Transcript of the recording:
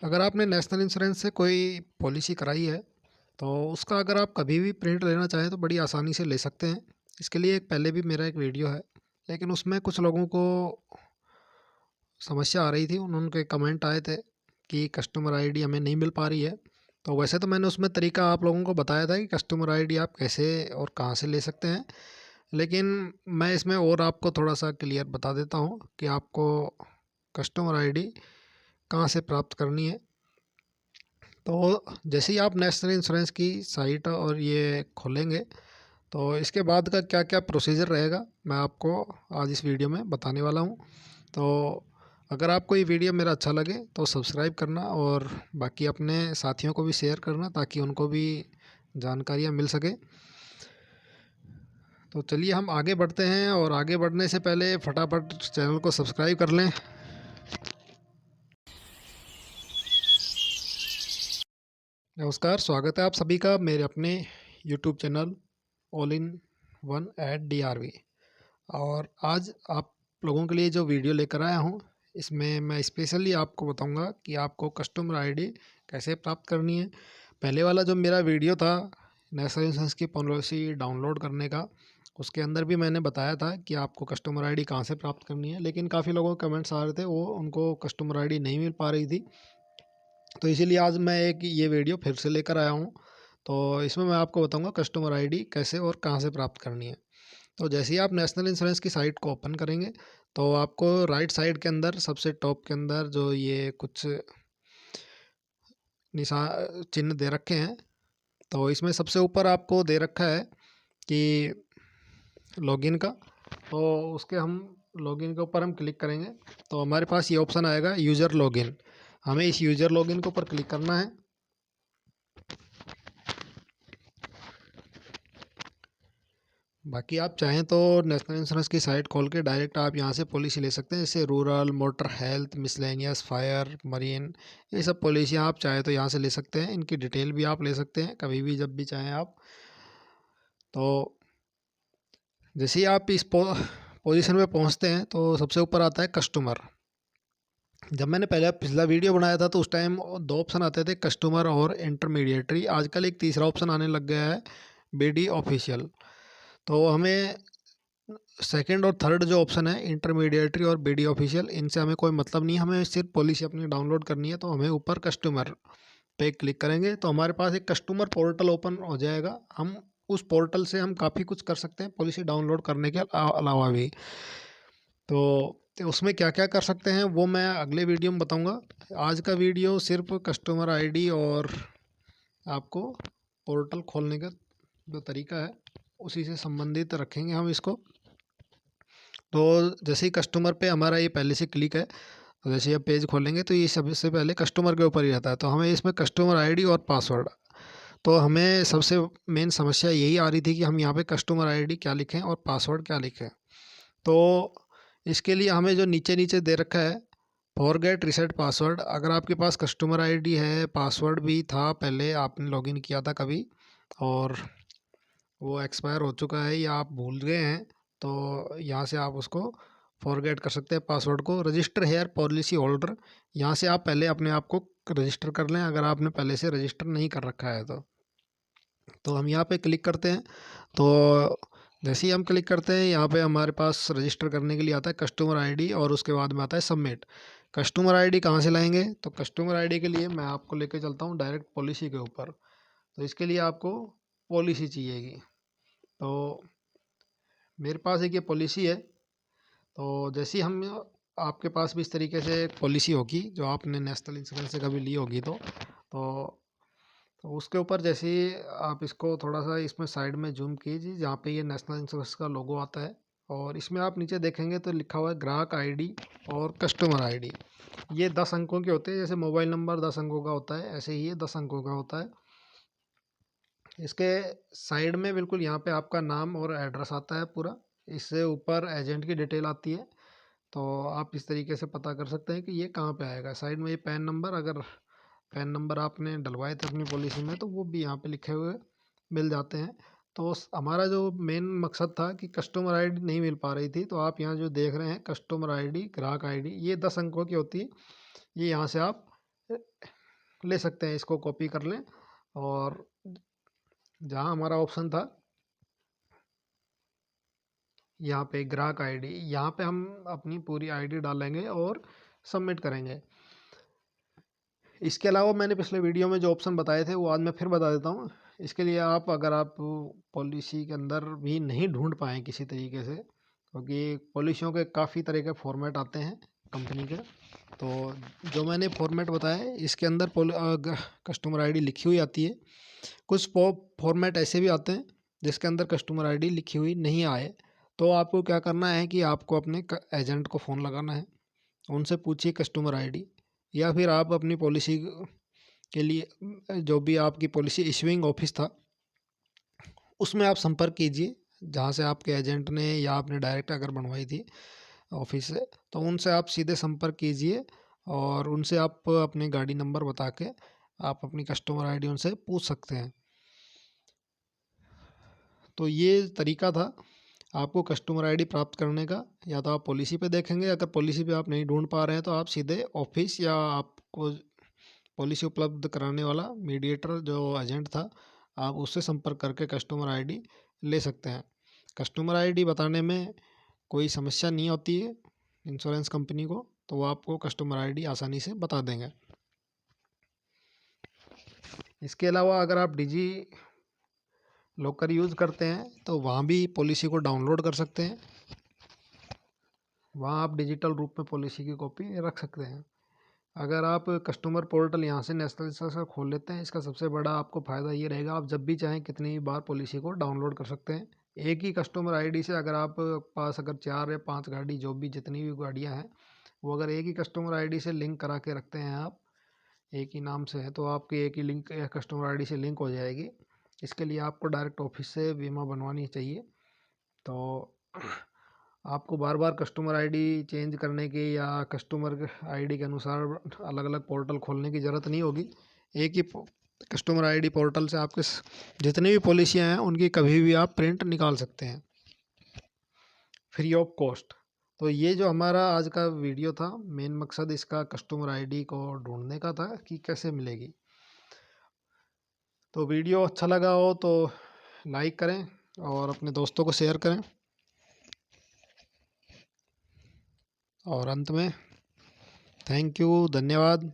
अगर आपने national insurance से कोई पॉलिसी कराई है, तो उसका अगर आप कभी भी प्रिंट लेना चाहें तो बड़ी आसानी से ले सकते हैं। इसके लिए एक पहले भी मेरा एक वीडियो है, लेकिन उसमें कुछ लोगों को समस्या आ रही थी। उनके कमेंट आए थे कि कस्टमर आईडी हमें नहीं मिल पा रही है। तो वैसे तो मैंने उसमें तरीका आप लोगों को बताया था कि कस्टमर आईडी आप कैसे और कहाँ से ले सकते हैं, लेकिन मैं इसमें और आपको थोड़ा सा क्लियर बता देता हूँ कि आपको कस्टमर आईडी कहाँ से प्राप्त करनी है। तो जैसे ही आप नेशनल इंश्योरेंस की साइट और ये खोलेंगे, तो इसके बाद का क्या क्या प्रोसीजर रहेगा मैं आपको आज इस वीडियो में बताने वाला हूँ। तो अगर आपको ये वीडियो मेरा अच्छा लगे तो सब्सक्राइब करना और बाकी अपने साथियों को भी शेयर करना ताकि उनको भी जानकारियाँ मिल सके। तो चलिए हम आगे बढ़ते हैं, और आगे बढ़ने से पहले फटाफट चैनल को सब्सक्राइब कर लें। नमस्कार, स्वागत है आप सभी का मेरे अपने YouTube channel all in one at DRV। और आज आप लोगों के लिए जो वीडियो लेकर आया हूँ, इसमें मैं स्पेशली आपको बताऊंगा कि आपको कस्टमर आईडी कैसे प्राप्त करनी है। पहले वाला जो मेरा वीडियो था नेशनल इंश्योरेंस की पॉलिसी डाउनलोड करने का, उसके अंदर भी मैंने बताया था कि आपको कस्टमर आईडी कहाँ से प्राप्त करनी है, लेकिन काफ़ी लोगों के कमेंट्स आ रहे थे, वो उनको कस्टमर आईडी नहीं मिल पा रही थी। तो इसीलिए आज मैं एक ये वीडियो फिर से लेकर आया हूँ। तो इसमें मैं आपको बताऊंगा कस्टमर आईडी कैसे और कहाँ से प्राप्त करनी है। तो जैसे ही आप नेशनल इंश्योरेंस की साइट को ओपन करेंगे, तो आपको राइट साइड के अंदर सबसे टॉप के अंदर जो ये कुछ निशान चिन्ह दे रखे हैं, तो इसमें सबसे ऊपर आपको दे रखा है कि लॉगिन का। तो उसके हम लॉगिन के ऊपर हम क्लिक करेंगे तो हमारे पास ये ऑप्शन आएगा यूज़र लॉगिन। हमें इस यूज़र लॉगिन के ऊपर क्लिक करना है। बाकी आप चाहें तो नेशनल इंश्योरेंस की साइट खोल के डायरेक्ट आप यहाँ से पॉलिसी ले सकते हैं, जैसे rural, motor health, miscellaneous, fire, marine, ये सब पॉलिसियाँ आप चाहें तो यहाँ से ले सकते हैं। इनकी डिटेल भी आप ले सकते हैं कभी भी जब भी चाहें आप। तो जैसे ही आप इस पोजीशन पे पहुँचते हैं तो सबसे ऊपर आता है कस्टमर। जब मैंने पहले पिछला वीडियो बनाया था तो उस टाइम दो ऑप्शन आते थे, कस्टमर और इंटरमीडिएटरी। आजकल एक तीसरा ऑप्शन आने लग गया है, BD ऑफिशियल। तो हमें सेकंड और थर्ड जो ऑप्शन है इंटरमीडिएटरी और BD ऑफिशियल, इनसे हमें कोई मतलब नहीं है। हमें सिर्फ पॉलिसी अपनी डाउनलोड करनी है। तो हमें ऊपर कस्टमर पे क्लिक करेंगे तो हमारे पास एक कस्टमर पोर्टल ओपन हो जाएगा। हम उस पोर्टल से हम काफ़ी कुछ कर सकते हैं पॉलिसी डाउनलोड करने के अलावा भी। तो उसमें क्या क्या कर सकते हैं वो मैं अगले वीडियो में बताऊंगा। आज का वीडियो सिर्फ कस्टमर आईडी और आपको पोर्टल खोलने का जो तरीका है उसी से संबंधित रखेंगे हम इसको। तो जैसे ही कस्टमर पे हमारा ये पहले से क्लिक है, तो जैसे ही आप पेज खोलेंगे तो ये सबसे पहले कस्टमर के ऊपर ही रहता है। तो हमें इसमें कस्टमर आईडी और पासवर्ड, तो हमें सबसे मेन समस्या यही आ रही थी कि हम यहाँ पे कस्टमर आईडी क्या लिखें और पासवर्ड क्या लिखें। तो इसके लिए हमें जो नीचे नीचे दे रखा है फॉरगेट रीसेट पासवर्ड, अगर आपके पास कस्टमर आईडी है, पासवर्ड भी था पहले आपने लॉगिन किया था कभी और वो एक्सपायर हो चुका है या आप भूल गए हैं, तो यहाँ से आप उसको फॉरगेट कर सकते हैं पासवर्ड को। रजिस्टर हेयर पॉलिसी होल्डर, यहाँ से आप पहले अपने आप को रजिस्टर कर लें अगर आपने पहले से रजिस्टर नहीं कर रखा है तो हम यहाँ पे क्लिक करते हैं। तो जैसे ही हम क्लिक करते हैं यहाँ पे हमारे पास रजिस्टर करने के लिए आता है कस्टमर आईडी और उसके बाद में आता है सबमिट। कस्टमर आईडी कहाँ से लाएंगे, तो कस्टमर आईडी के लिए मैं आपको लेके चलता हूँ डायरेक्ट पॉलिसी के ऊपर। तो इसके लिए आपको पॉलिसी चाहिएगी। तो मेरे पास एक ये पॉलिसी है। तो जैसे ही हम आपके पास भी इस तरीके से एक पॉलिसी होगी जो आपने नेशनल इंश्योरेंस से कभी ली होगी, तो उसके ऊपर जैसे ही आप इसको थोड़ा सा इसमें साइड में जूम कीजिए जहाँ पे ये नेशनल इंश्योरेंस का लोगो आता है, और इसमें आप नीचे देखेंगे तो लिखा हुआ है ग्राहक आईडी और कस्टमर आईडी। ये 10 अंकों के होते हैं, जैसे मोबाइल नंबर 10 अंकों का होता है ऐसे ही ये 10 अंकों का होता है। इसके साइड में बिल्कुल यहाँ पे आपका नाम और एड्रेस आता है पूरा। इससे ऊपर एजेंट की डिटेल आती है। तो आप इस तरीके से पता कर सकते हैं कि ये कहाँ पे आएगा। साइड में ये पैन नंबर, अगर पैन नंबर आपने डलवाए थे अपनी पॉलिसी में तो वो भी यहाँ पे लिखे हुए मिल जाते हैं। तो हमारा जो मेन मकसद था कि कस्टमर आईडी नहीं मिल पा रही थी, तो आप यहाँ जो देख रहे हैं कस्टमर आईडी, ग्राहक आईडी, ये 10 अंकों की होती है। ये यहाँ से आप ले सकते हैं, इसको कॉपी कर लें। और जहाँ हमारा ऑप्शन था यहाँ पे ग्राहक आईडी, यहाँ पे हम अपनी पूरी आईडी डालेंगे और सबमिट करेंगे। इसके अलावा मैंने पिछले वीडियो में जो ऑप्शन बताए थे वो आज मैं फिर बता देता हूँ। इसके लिए आप, अगर आप पॉलिसी के अंदर भी नहीं ढूंढ पाएँ किसी तरीके से, क्योंकि पॉलिसियों के काफ़ी तरह के फॉर्मेट आते हैं कंपनी के, तो जो मैंने फॉर्मेट बताया है इसके अंदर कस्टमर आईडी लिखी हुई आती है। कुछ फॉर्मेट ऐसे भी आते हैं जिसके अंदर कस्टमर आईडी लिखी हुई नहीं आए, तो आपको क्या करना है कि आपको अपने एजेंट को फ़ोन लगाना है, उनसे पूछिए कस्टमर आईडी, या फिर आप अपनी पॉलिसी के लिए जो भी आपकी पॉलिसी इशूइंग ऑफिस था उसमें आप संपर्क कीजिए, जहाँ से आपके एजेंट ने या आपने डायरेक्ट अगर बनवाई थी ऑफिस से, तो उनसे आप सीधे संपर्क कीजिए और उनसे आप अपने गाड़ी नंबर बता के आप अपनी कस्टमर आईडी उनसे पूछ सकते हैं। तो ये तरीका था आपको कस्टमर आईडी प्राप्त करने का। या तो आप पॉलिसी पे देखेंगे, अगर पॉलिसी पे आप नहीं ढूंढ पा रहे हैं तो आप सीधे ऑफिस या आपको पॉलिसी उपलब्ध कराने वाला मीडिएटर जो एजेंट था आप उससे संपर्क करके कस्टमर आईडी ले सकते हैं। कस्टमर आईडी बताने में कोई समस्या नहीं होती है इंश्योरेंस कंपनी को, तो वो आपको कस्टमर आईडी आसानी से बता देंगे। इसके अलावा अगर आप डिजी लॉकर यूज़ करते हैं तो वहाँ भी पॉलिसी को डाउनलोड कर सकते हैं। वहाँ आप डिजिटल रूप में पॉलिसी की कॉपी रख सकते हैं। अगर आप कस्टमर पोर्टल यहाँ से नेशनल इंश्योरेंस का खोल लेते हैं, इसका सबसे बड़ा आपको फ़ायदा ये रहेगा, आप जब भी चाहें कितनी भी बार पॉलिसी को डाउनलोड कर सकते हैं। एक ही कस्टमर आईडी से अगर आप पास अगर 4 या 5 गाड़ी, जो भी जितनी भी गाड़ियाँ हैं, वो अगर एक ही कस्टमर आईडी से लिंक करा के रखते हैं, आप एक ही नाम से है, तो आपकी एक ही लिंक कस्टमर आईडी से लिंक हो जाएगी। इसके लिए आपको डायरेक्ट ऑफिस से बीमा बनवानी चाहिए। तो आपको बार बार कस्टमर आईडी चेंज करने की या कस्टमर आईडी के अनुसार अलग अलग पोर्टल खोलने की ज़रूरत नहीं होगी। एक ही कस्टमर आईडी पोर्टल से आपके जितनी भी पॉलिसियाँ हैं उनकी कभी भी आप प्रिंट निकाल सकते हैं फ्री ऑफ कॉस्ट। तो ये जो हमारा आज का वीडियो था, मेन मकसद इसका कस्टमर आईडी को ढूंढने का था कि कैसे मिलेगी। तो वीडियो अच्छा लगा हो तो लाइक करें और अपने दोस्तों को शेयर करें। और अंत में थैंक यू, धन्यवाद।